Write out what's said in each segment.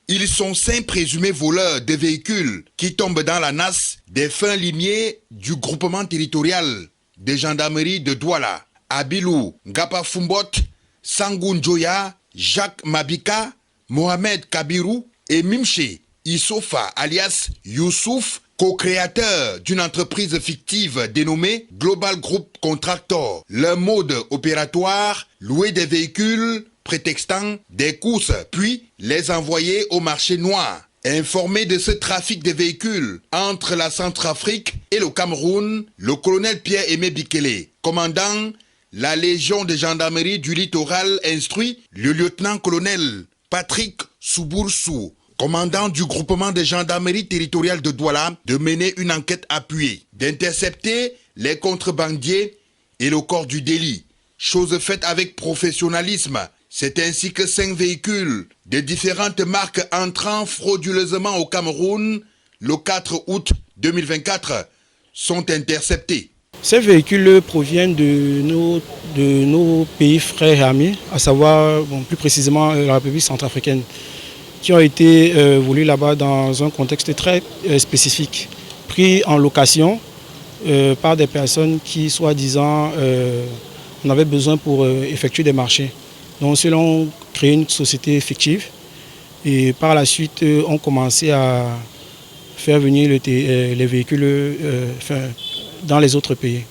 Ils sont 5 présumés voleurs de véhicules qui tombent dans la nasse des fins limiers du groupement territorial de gendarmerie de Douala. Abilou Ngapa Fumbot, Sangoun Joya, Jacques Mabika, Mohamed Kabirou et Mimche Issofa alias Youssouf, co-créateur d'une entreprise fictive dénommée Global Group Contractor. Leur mode opératoire, louer des véhicules prétextant des courses, puis les envoyer au marché noir. Informé de ce trafic de véhicules entre la Centrafrique et le Cameroun, le colonel Pierre-Aimé Bikele, commandant la Légion de gendarmerie du littoral, instruit le lieutenant-colonel Patrick Souboursou, commandant du groupement de gendarmerie territoriale de Douala, de mener une enquête appuyée, d'intercepter les contrebandiers et le corps du délit. Chose faite avec professionnalisme. C'est ainsi que 5 véhicules de différentes marques entrant frauduleusement au Cameroun le 4 août 2024 sont interceptés. Ces véhicules proviennent de nos pays frères et amis, à savoir plus précisément la République centrafricaine, qui ont été volés là-bas dans un contexte très spécifique, pris en location par des personnes qui, soi-disant, en avaient besoin pour effectuer des marchés. Donc, ceux-là ont créé une société fictive et par la suite ont commencé à faire venir les véhicules dans les autres pays.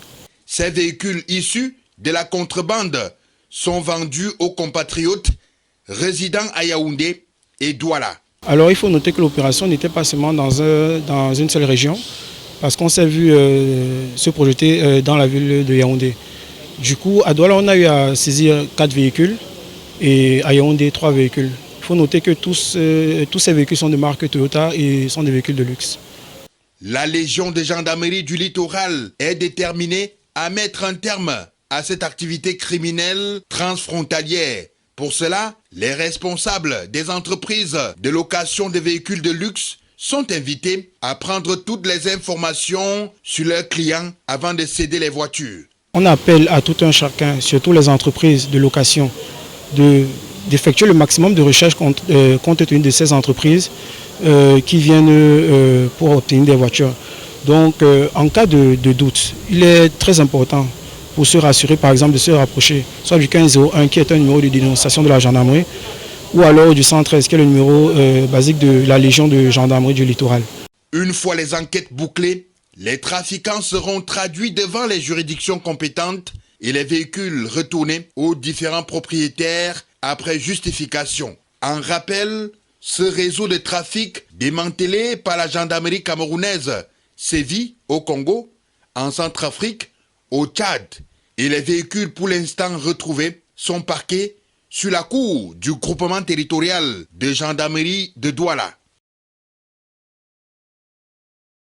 Ces véhicules issus de la contrebande sont vendus aux compatriotes résidant à Yaoundé et Douala. Alors il faut noter que l'opération n'était pas seulement dans une seule région, parce qu'on s'est vu se projeter dans la ville de Yaoundé. Du coup, à Douala, on a eu à saisir 4 véhicules et à Yaoundé 3 véhicules. Il faut noter que tous ces véhicules sont de marque Toyota et sont des véhicules de luxe. La Légion de gendarmerie du littoral est déterminée à mettre un terme à cette activité criminelle transfrontalière. Pour cela, les responsables des entreprises de location de véhicules de luxe sont invités à prendre toutes les informations sur leurs clients avant de céder les voitures. On appelle à tout un chacun, surtout les entreprises de location, d'effectuer le maximum de recherches compte tenu de ces entreprises qui viennent pour obtenir des voitures. Donc, en cas de doute, il est très important pour se rassurer, par exemple, de se rapprocher soit du 1501 qui est un numéro de dénonciation de la gendarmerie, ou alors du 113 qui est le numéro basique de la Légion de gendarmerie du littoral. Une fois les enquêtes bouclées, les trafiquants seront traduits devant les juridictions compétentes et les véhicules retournés aux différents propriétaires après justification. En rappel, ce réseau de trafic démantelé par la gendarmerie camerounaise sévit au Congo, en Centrafrique, au Tchad, et les véhicules pour l'instant retrouvés sont parqués sur la cour du groupement territorial de gendarmerie de Douala.